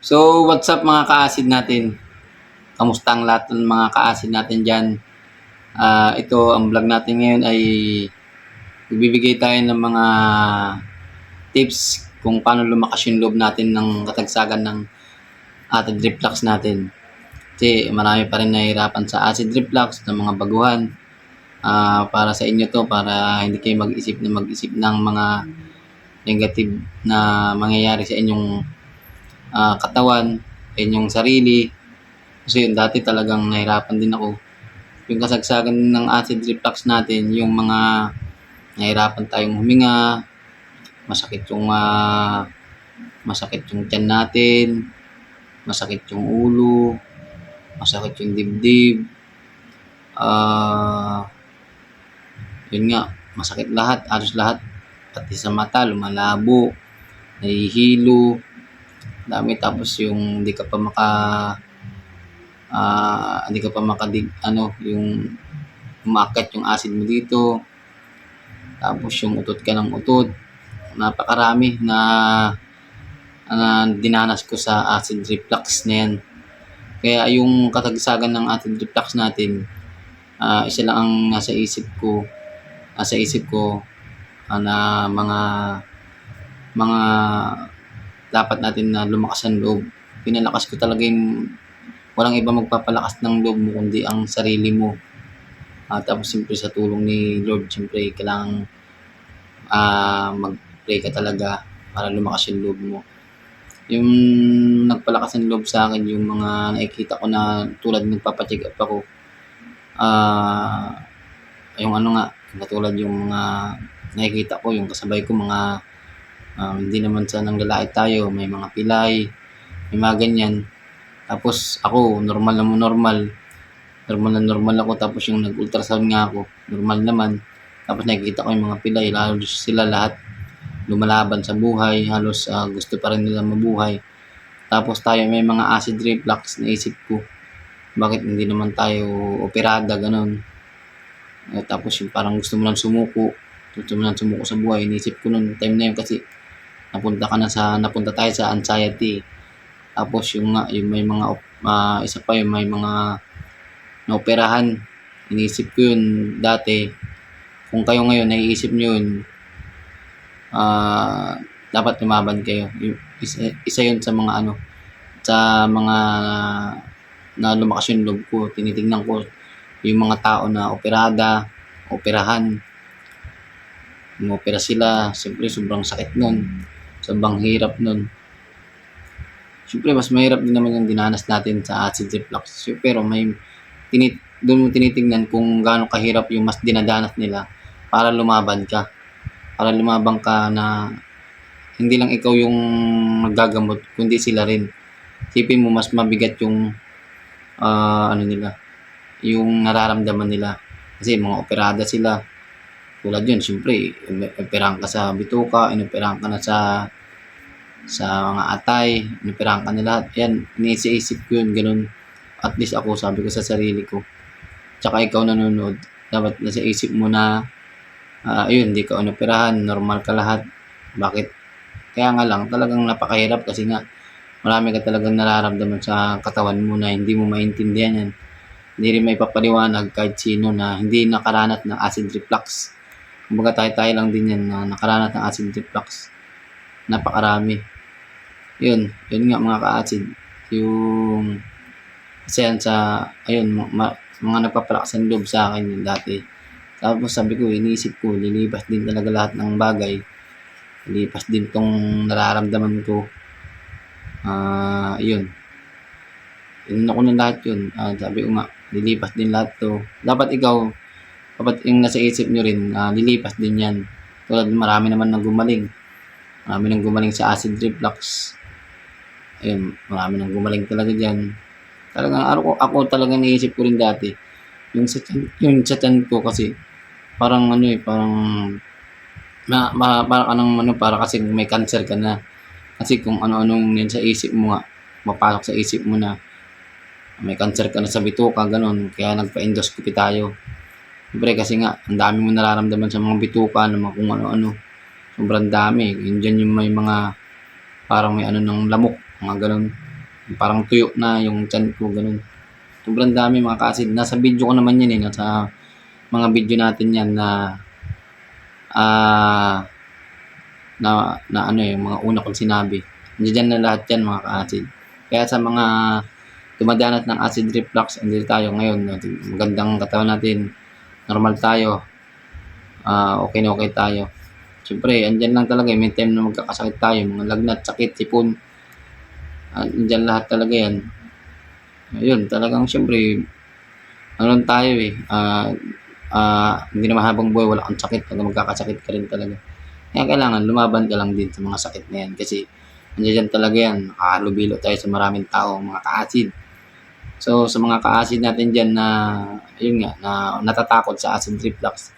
So, what's up mga ka-acid natin? Kamusta ang lahat ng mga ka-acid natin dyan? Ito, ang vlog natin ngayon ay magbibigay tayo ng mga tips kung paano lumakas yung loob natin ng katagsagan ng acid reflux natin. Kasi marami pa rin nahihirapan sa acid reflux ng mga baguhan. Para sa inyo to, para hindi kayo mag-isip ng mga negative na mangyayari sa inyong katawan, sa inyong sarili. Kasi yun, dati talagang nahirapan din ako. Yung kasagsagan ng acid reflux natin, yung mga nahirapan tayong huminga, masakit yung tiyan natin, masakit yung ulo, masakit yung dibdib, yun nga, masakit lahat, halos lahat, pati sa mata, lumalabo, nahihilo, dami. Tapos yung hindi ka pa yung umaakit yung acid mo dito. Tapos yung utot ka ng utot. Napakarami na dinanas ko sa acid reflux na yan. Kaya yung katagsagan ng acid reflux natin, isa lang ang nasa isip ko na mga dapat natin na lumakas ang loob. Pinalakas ko talaga yung walang iba magpapalakas ng loob mo kundi ang sarili mo. Tapos siyempre sa tulong ni Lord, siyempre kailangan mag-pray ka talaga para lumakas yung loob mo. Yung nagpalakas ng loob sa akin, yung mga nakikita ko na tulad nagpapacheck up ako, yung katulad yung mga nakikita ko, yung kasabay ko, mga hindi naman sa nanglalait tayo, may mga pilay, may mga ganyan. Tapos ako, normal ako. Tapos yung nag-ultrasound nga ako, normal naman. Tapos nakikita ko yung mga pilay, halos sila lahat lumalaban sa buhay, halos gusto pa rin nila mabuhay. Tapos tayo may mga acid reflux, naisip ko, bakit hindi naman tayo operada, ganun. Tapos yung parang gusto mo lang sumuko sa buhay. Inisip ko noon time na yun kasi napunta tayo sa anxiety. Tapos yung may mga isa pa yung may mga naoperahan. Inisip ko yun dati. Kung kayo ngayon naiisip nyo yun, dapat lumaban kayo. Isa yun sa mga na lumakas yung loob ko. Tinitingnan ko yung mga tao na operahan. Umopera sila, siyempre sobrang sakit nun, sobrang hirap nun. Siyempre mas mahirap din naman yung dinanas natin sa acid reflux. Pero doon mo tinitingnan kung gaano kahirap yung mas dinadanas nila para lumaban ka. Para lumabang ka na hindi lang ikaw yung nagagamot, kundi sila rin. Isipin mo mas mabigat yung yung nararamdaman nila. Kasi mga operada sila. Tulad yun, siyempre, inoperahan ka sa bituka, inoperahan ka na sa mga atay, inoperahan ka na lahat. Yan, iniisip ko yun, ganun. At least ako, sabi ko sa sarili ko. Tsaka ikaw nanonood, dapat nasa isip mo na, hindi ka inoperahan, normal ka lahat. Bakit? Kaya nga lang, talagang napakahirap kasi nga, marami ka talagang nararamdaman sa katawan mo na hindi mo maintindihan yan. Hindi rin may papaliwanag kahit sino na hindi nakaranas ng acid reflux. Kumbaga tayo lang din yan na nakaranas ng acid reflux. Napakarami. Yun nga mga ka-acid. Yung isa yan sa, mga nagpapalakas ng loob sa akin yun dati. Tapos sabi ko, iniisip ko, lilipas din talaga lahat ng bagay. Lilipas din tong nararamdaman ko. Yun ako na lahat yun. Sabi ko nga, lilipas din lahat to. Dapat yung nasa isip nyo rin, lilipas din yan. Tulad marami naman nang gumaling. Marami nang gumaling sa acid reflux. Ayun, marami nang gumaling talaga dyan. Talagang ako talaga naisip ko rin dati. Yung sa tiyan ko kasi, parang para kasi may cancer ka na. Kasi kung ano-anong yan sa isip mo nga, mapasok sa isip mo na may cancer ka na sa bituka, ganun. Kaya nagpa-endoscopy tayo. Siyempre kasi nga, ang dami mo nararamdaman sa mga bituka, mga kung ano-ano. Sobrang dami. Yun dyan yung may mga, parang may ng lamok, mga ganun. Parang tuyo na yung tiyan ko, gano'n. Sobrang dami mga ka-acid. Nasa video ko naman yan, nasa mga video natin yan na, ah, na ano, yung mga una kong sinabi. Nandiya-diyan na lahat yan mga ka-acid. Kaya sa mga dumadanas ng acid reflux, andito tayo ngayon, magandang katawan natin, normal tayo, okey na okey tayo. Siyempre andiyan lang talaga, may time na magkakasakit tayo, mga lagnat, sakit, sipon, andiyan lahat talaga yan. Ayun, talagang siyempre ano lang tayo, hindi naman habang buhay wala kang sakit, magkakasakit ka rin talaga. Kaya kailangan lumaban ka lang din sa mga sakit na yan kasi andiya-diyan talaga yan, nakahalubilo tayo sa maraming tao, mga ka-acid. So, sa mga ka-acid natin diyan na ayun nga, na natatakot sa acid reflux,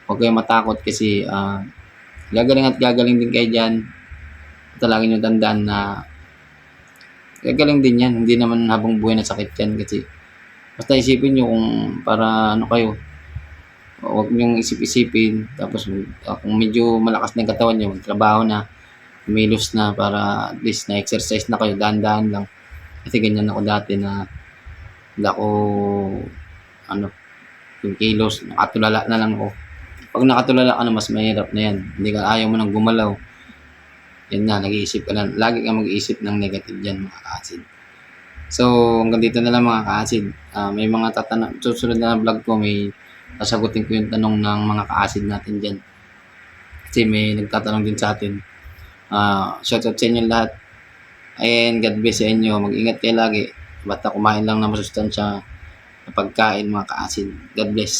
huwag kayong matakot kasi, gagaling at gagaling din kayo diyan. Basta lagi niyong tandaan na gagaling din yan, hindi naman habang buhay na sakit yan kasi basta isipin niyo kung para ano kayo, huwag niyong isip-isipin tapos, kung medyo malakas na yung katawan niyo, magtrabaho na, kumilos na para at least na-exercise na kayo, dahan-dahan lang. Kasi ganyan ako dati na hindi ako ano, yung kilos, nakatulala na lang ako. 'Pag nakatulala ka na mas mahirap na yan, hindi ka ayaw mo ng gumalaw, yan na nag-iisip ka na, lagi kang mag-iisip ng negative diyan mga ka-acid. So, hanggang dito na lang mga ka-acid, may mga susunod na vlog ko may sasagutin ko yung tanong ng mga ka-acid natin diyan. Kasi may nagtatanong din sa atin. Shoutout sa inyong lahat and God bless sa inyo, mag-ingat kayo lagi, basta kumain lang ng masustansya na pagkain mga ka-acid. God bless.